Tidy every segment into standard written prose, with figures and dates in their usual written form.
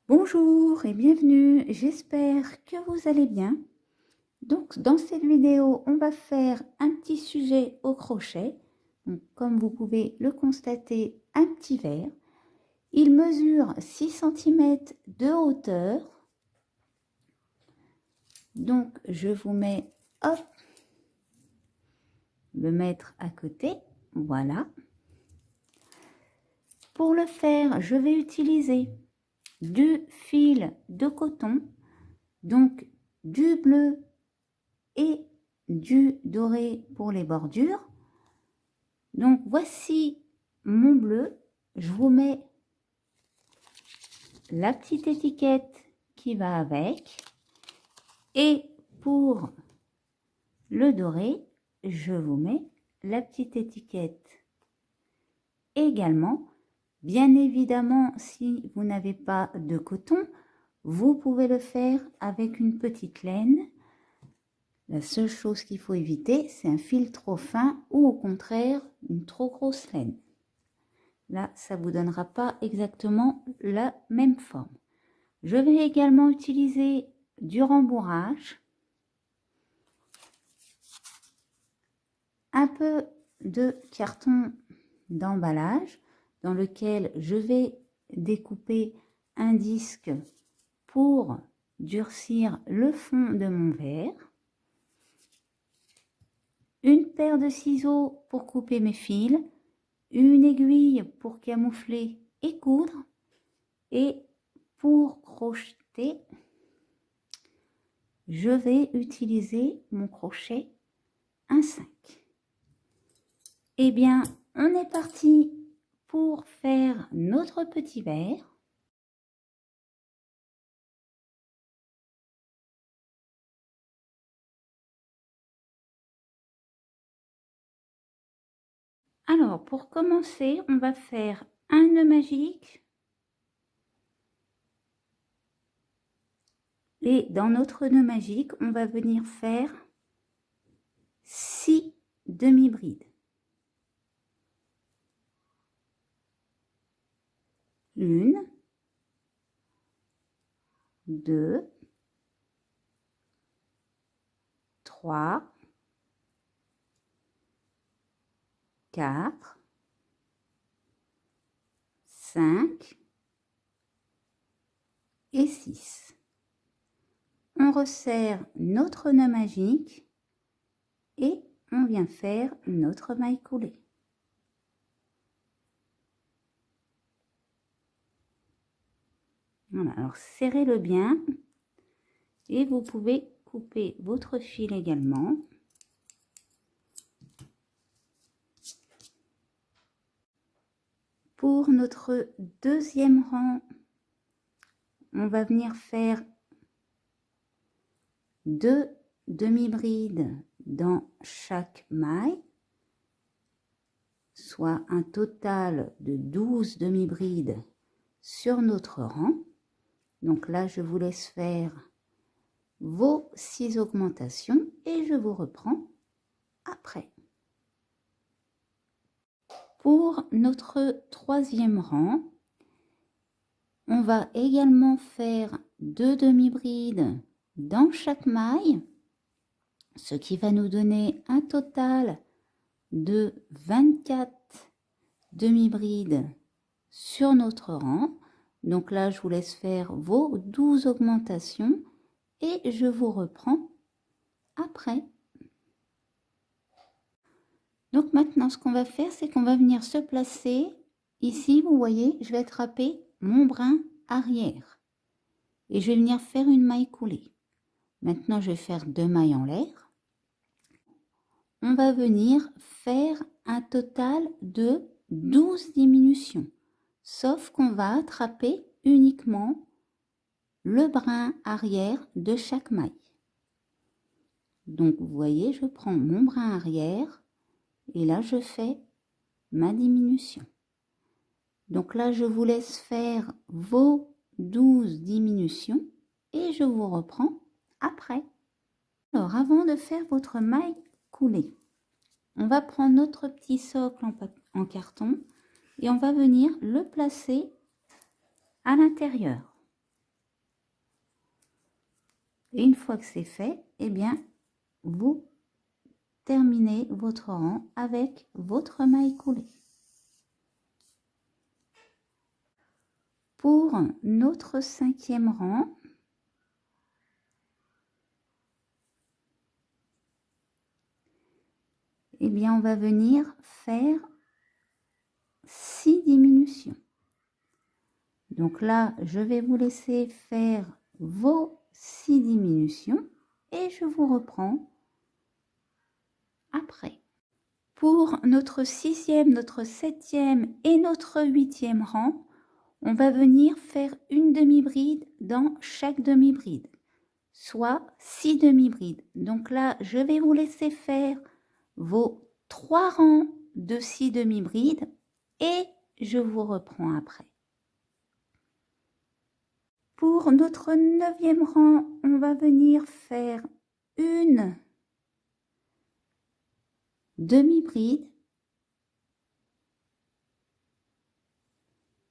Bonjour et bienvenue, j'espère que vous allez bien. Donc dans cette vidéo, on va faire un petit sujet au crochet. Donc, comme vous pouvez le constater, un petit verre. Il mesure 6 cm de hauteur. Donc je vous mets, hop, le mettre à côté, voilà. Pour le faire, je vais utiliser du fil de coton, donc du bleu et du doré pour les bordures. Donc voici mon bleu, je vous mets la petite étiquette qui va avec, et pour le doré, je vous mets la petite étiquette également. Bien évidemment, si vous n'avez pas de coton, vous pouvez le faire avec une petite laine. La seule chose qu'il faut éviter, c'est un fil trop fin ou au contraire une trop grosse laine. Là, ça ne vous donnera pas exactement la même forme. Je vais également utiliser du rembourrage, un peu de carton d'emballage dans lequel je vais découper un disque pour durcir le fond de mon verre, une paire de ciseaux pour couper mes fils, une aiguille pour camoufler et coudre, et pour crocheter, je vais utiliser mon crochet 1,5. Eh bien, on est parti pour faire notre petit verre. Alors, pour commencer, on va faire un nœud magique. Et dans notre nœud magique, on va venir faire 6 demi-brides. 1, 2, 3, 4, 5 et 6. On resserre notre nœud magique et on vient faire notre maille coulée. Voilà, alors serrez-le bien et vous pouvez couper votre fil également. Pour notre deuxième rang, on va venir faire 2 demi-brides dans chaque maille, soit un total de 12 demi-brides sur notre rang. Donc là, je vous laisse faire vos 6 augmentations et je vous reprends après. Pour notre troisième rang, on va également faire 2 demi-brides dans chaque maille, ce qui va nous donner un total de 24 demi-brides sur notre rang. Donc là, je vous laisse faire vos 12 augmentations et je vous reprends après. Donc maintenant, ce qu'on va faire, c'est qu'on va venir se placer ici. Vous voyez, je vais attraper mon brin arrière et je vais venir faire une maille coulée. Maintenant, je vais faire 2 mailles en l'air. On va venir faire un total de 12 diminutions, sauf qu'on va attraper uniquement le brin arrière de chaque maille. Donc vous voyez, je prends mon brin arrière et là je fais ma diminution. Donc là je vous laisse faire vos 12 diminutions et je vous reprends après. Alors avant de faire votre maille coulée, on va prendre notre petit socle en carton et on va venir le placer à l'intérieur. Et une fois que c'est fait, eh bien, vous terminez votre rang avec votre maille coulée. Pour notre 5e rang, eh bien, on va venir faire 6 diminutions. Donc là, je vais vous laisser faire vos 6 diminutions et je vous reprends après. Pour notre 6e, notre 7e et notre 8e rang, on va venir faire une demi-bride dans chaque demi-bride, soit 6 demi-brides. Donc là, je vais vous laisser faire vos 3 rangs de 6 demi-brides et je vous reprends après. Pour notre 9e rang, on va venir faire une demi-bride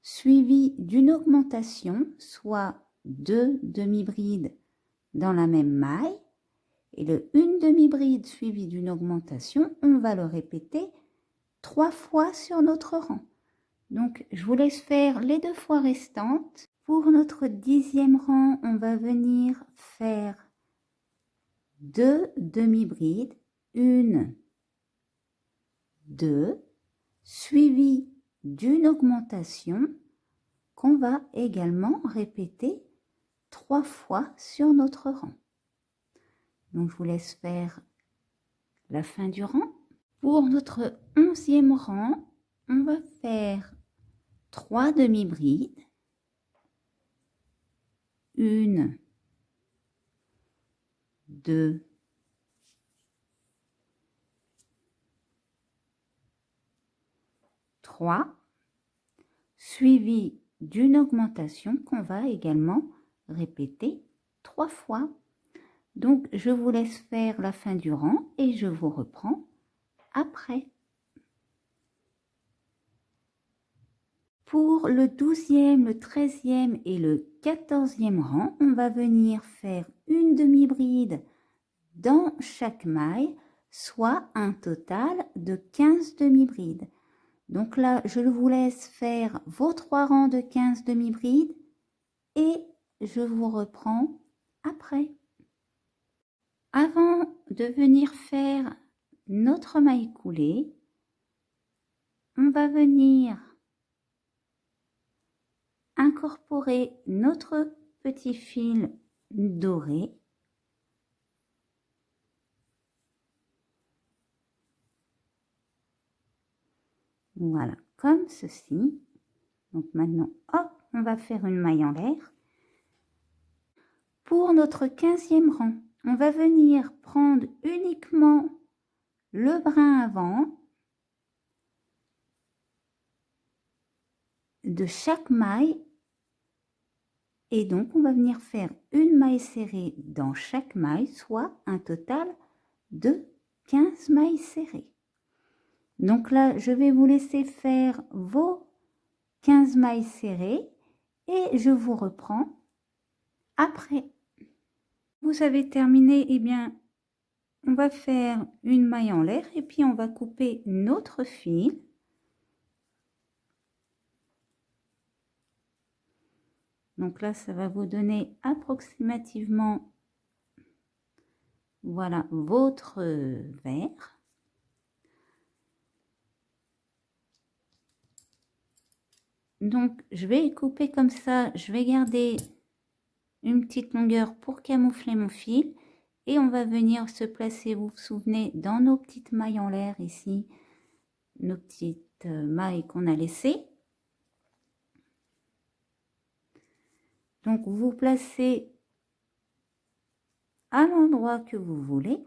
suivie d'une augmentation, soit 2 demi-brides dans la même maille. Et le une demi-bride suivie d'une augmentation, on va le répéter 3 fois sur notre rang. Donc, je vous laisse faire les 2 fois restantes. Pour notre 10e rang, on va venir faire 2 demi-brides, 1, 2, suivi d'une augmentation qu'on va également répéter 3 fois sur notre rang. Donc, je vous laisse faire la fin du rang. Pour notre 11e rang, on va faire 3 demi-brides, 1, 2, 3, suivi d'une augmentation qu'on va également répéter 3 fois. Donc, je vous laisse faire la fin du rang et je vous reprends après. Pour le 12e, le 13e et le 14e rang, on va venir faire une demi-bride dans chaque maille, soit un total de 15 demi-brides. Donc là, je vous laisse faire vos 3 rangs de 15 demi-brides et je vous reprends après. Avant de venir faire notre maille coulée, on va venir incorporer notre petit fil doré. Voilà, comme ceci. Donc maintenant, hop, on va faire une maille en l'air. Pour notre 15e rang, on va venir prendre uniquement le brin avant de chaque maille et donc on va venir faire une maille serrée dans chaque maille, soit un total de 15 mailles serrées. Donc là, je vais vous laisser faire vos 15 mailles serrées et je vous reprends après. Vous avez terminé, eh bien, on va faire une maille en l'air et puis on va couper notre fil. Donc là, ça va vous donner approximativement, voilà, votre verre. Donc, je vais couper comme ça. Je vais garder une petite longueur pour camoufler mon fil. Et on va venir se placer, vous vous souvenez, dans nos petites mailles en l'air ici. Nos petites mailles qu'on a laissées. Donc, vous placez à l'endroit que vous voulez.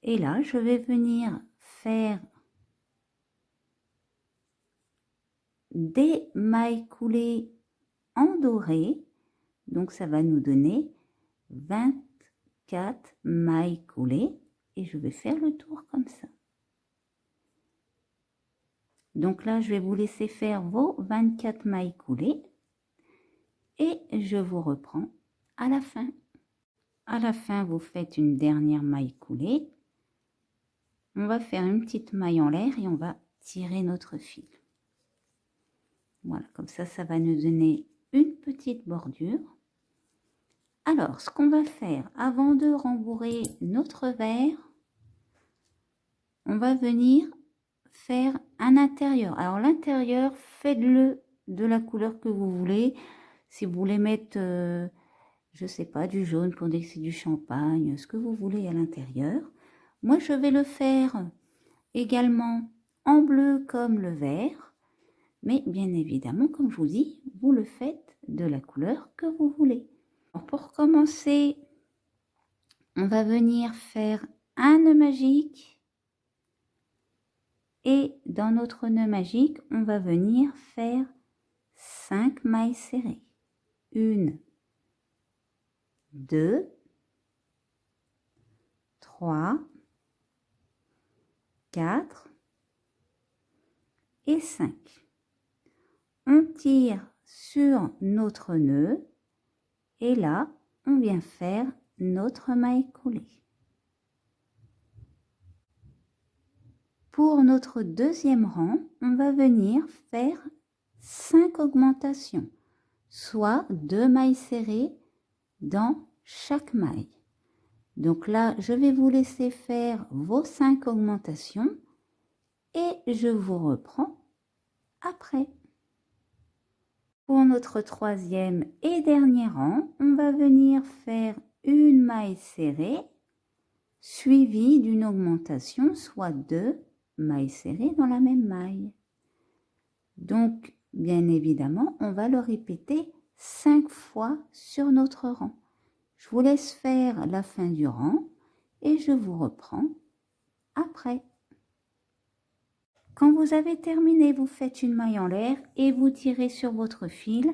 Et là, je vais venir faire des mailles coulées en doré. Donc, ça va nous donner 24 mailles coulées. Et je vais faire le tour comme ça. Donc là, je vais vous laisser faire vos 24 mailles coulées. Et je vous reprends à la fin. À la fin, vous faites une dernière maille coulée. On va faire une petite maille en l'air et on va tirer notre fil. Voilà, comme ça va nous donner une petite bordure. Alors, ce qu'on va faire avant de rembourrer notre verre, on va venir faire un intérieur. Alors l'intérieur, faites-le de la couleur que vous voulez. Si vous voulez mettre, je sais pas, du jaune pour dire que c'est du champagne, ce que vous voulez à l'intérieur. Moi, je vais le faire également en bleu comme le vert. Mais bien évidemment, comme je vous dis, vous le faites de la couleur que vous voulez. Alors, pour commencer, on va venir faire un nœud magique. Et dans notre nœud magique, on va venir faire 5 mailles serrées. 1, 2, 3, 4 et 5. On tire sur notre nœud et là, on vient faire notre maille coulée. Pour notre deuxième rang, on va venir faire 5 augmentations, soit 2 mailles serrées dans chaque maille. Donc là, je vais vous laisser faire vos 5 augmentations et je vous reprends après. Pour notre troisième et dernier rang, on va venir faire une maille serrée suivie d'une augmentation, soit 2 mailles serrées dans la même maille. Donc, bien évidemment, on va le répéter 5 fois sur notre rang. Je vous laisse faire la fin du rang et je vous reprends après. Quand vous avez terminé, vous faites une maille en l'air et vous tirez sur votre fil.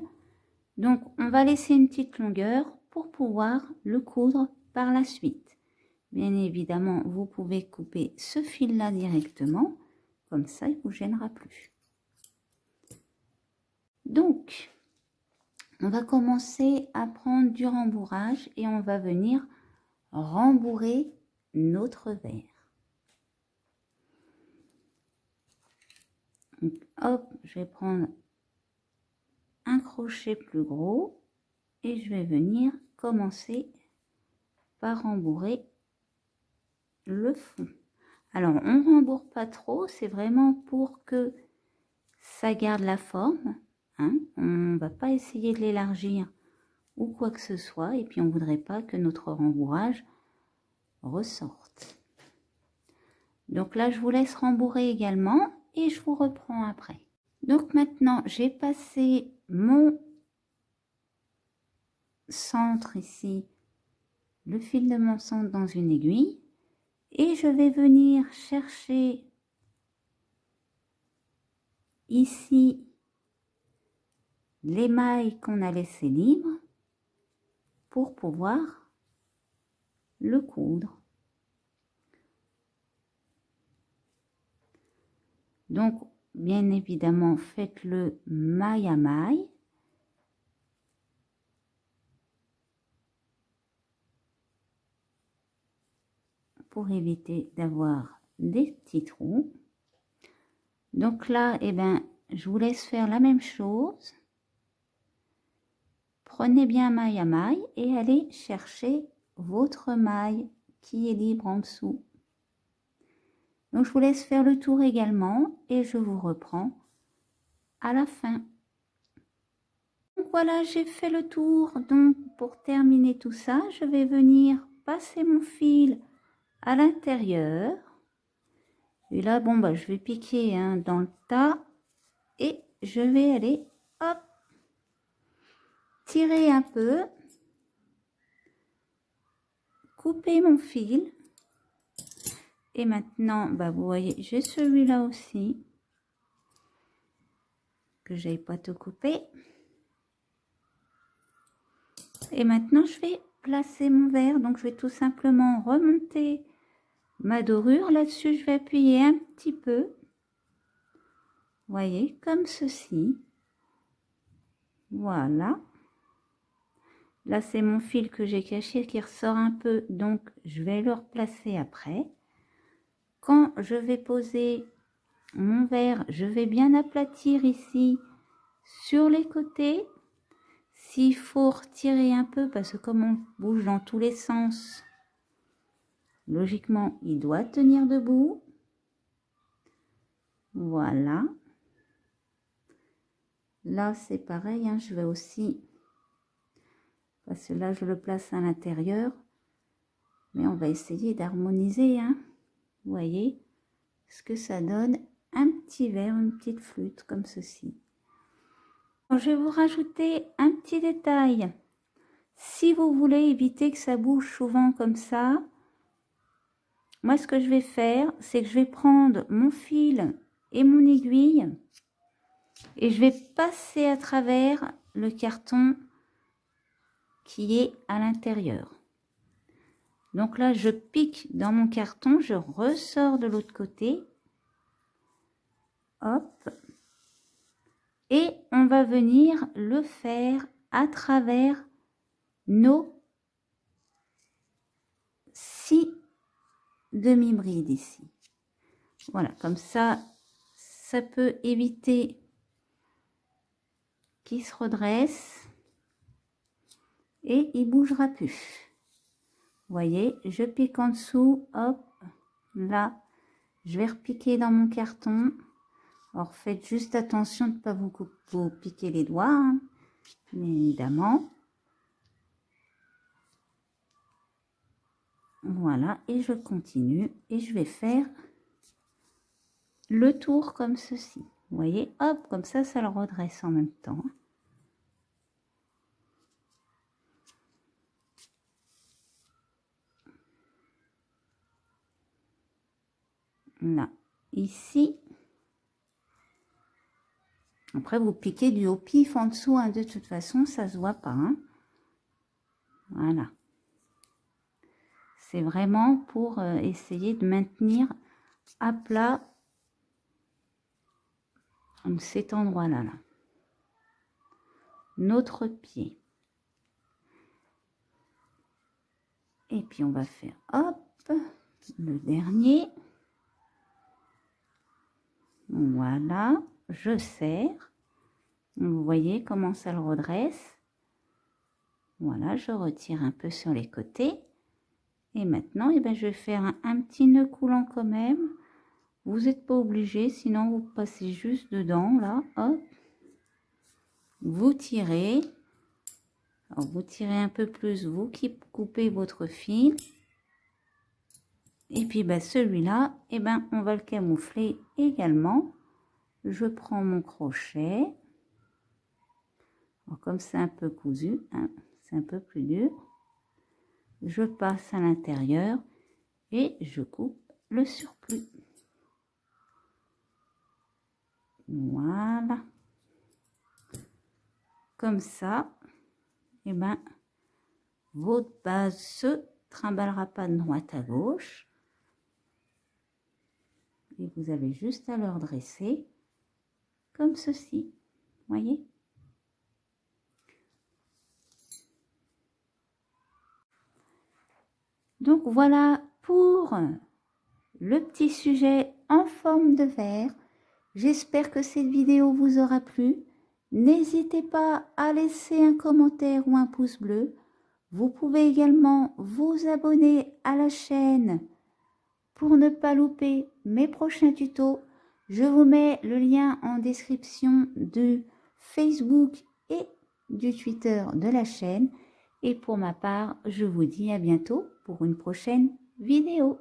Donc, on va laisser une petite longueur pour pouvoir le coudre par la suite. Bien évidemment, vous pouvez couper ce fil-là directement, comme ça, il ne vous gênera plus. Donc, on va commencer à prendre du rembourrage et on va venir rembourrer notre verre. Donc, hop, je vais prendre un crochet plus gros et je vais venir commencer par rembourrer le fond. Alors, on rembourre pas trop, c'est vraiment pour que ça garde la forme. Hein. On ne va pas essayer de l'élargir ou quoi que ce soit. Et puis, on ne voudrait pas que notre rembourrage ressorte. Donc là, je vous laisse rembourrer également et je vous reprends après. Donc maintenant, j'ai passé mon centre ici, le fil de mon centre dans une aiguille. Et je vais venir chercher ici les mailles qu'on a laissées libres pour pouvoir le coudre. Donc, bien évidemment, faites-le maille à maille. Pour éviter d'avoir des petits trous. Donc là, eh ben, je vous laisse faire la même chose. Prenez bien maille à maille et allez chercher votre maille qui est libre en dessous. Donc je vous laisse faire le tour également et je vous reprends à la fin. Donc voilà, j'ai fait le tour. Donc pour terminer tout ça, je vais venir passer mon fil à l'intérieur. Et là, bon, bah, je vais piquer hein, dans le tas et je vais aller, hop, tirer un peu, couper mon fil. Et maintenant, bah, vous voyez, j'ai celui-là aussi, que j'aille pas tout couper. Et maintenant, je vais placer mon verre. Donc, je vais tout simplement remonter ma dorure. Là-dessus, je vais appuyer un petit peu. Vous voyez, comme ceci. Voilà. Là, c'est mon fil que j'ai caché qui ressort un peu, donc je vais le replacer après. Quand je vais poser mon verre, je vais bien aplatir ici sur les côtés. S'il faut retirer un peu, parce que comme on bouge dans tous les sens, logiquement, il doit tenir debout. Voilà. Là, c'est pareil, hein, je vais aussi... Parce que là, je le place à l'intérieur. Mais on va essayer d'harmoniser, hein. Vous voyez ce que ça donne? Un petit verre, une petite flûte, comme ceci. Je vais vous rajouter un petit détail. Si vous voulez éviter que ça bouge souvent comme ça, moi, ce que je vais faire, c'est que je vais prendre mon fil et mon aiguille et je vais passer à travers le carton qui est à l'intérieur. Donc là, je pique dans mon carton, je ressors de l'autre côté. Hop. Et on va venir le faire à travers nos 6 demi-brides ici. Voilà, comme ça, ça peut éviter qu'il se redresse et il bougera plus. Vous voyez, je pique en dessous, hop, là, je vais repiquer dans mon carton. Alors faites juste attention de ne pas vous piquer les doigts, hein, bien évidemment. Voilà, et je continue et je vais faire le tour comme ceci. Vous voyez, hop, comme ça, ça le redresse en même temps. Là, ici. Après, vous piquez du haut pif en dessous, hein, de toute façon, ça se voit pas. Hein. Voilà. C'est vraiment pour essayer de maintenir à plat cet endroit-là. Là. Notre pied. Et puis, on va faire, hop, le dernier. Voilà, je serre. Vous voyez comment ça le redresse. Voilà, je retire un peu sur les côtés. Et maintenant, eh ben, je vais faire un petit nœud coulant quand même. Vous n'êtes pas obligé, sinon vous passez juste dedans, là, hop. Vous tirez. Alors, vous tirez un peu plus, vous qui coupez votre fil. Et puis, ben, celui-là, eh ben, on va le camoufler également. Je prends mon crochet. Alors, comme c'est un peu cousu, hein, c'est un peu plus dur. Je passe à l'intérieur et je coupe le surplus. Voilà. Comme ça, et ben, votre base se trimballera pas de droite à gauche. Et vous avez juste à le redresser comme ceci. Voyez? Donc voilà pour le petit sujet en forme de verre. J'espère que cette vidéo vous aura plu. N'hésitez pas à laisser un commentaire ou un pouce bleu. Vous pouvez également vous abonner à la chaîne pour ne pas louper mes prochains tutos. Je vous mets le lien en description du Facebook et du Twitter de la chaîne. Et pour ma part, je vous dis à bientôt pour une prochaine vidéo.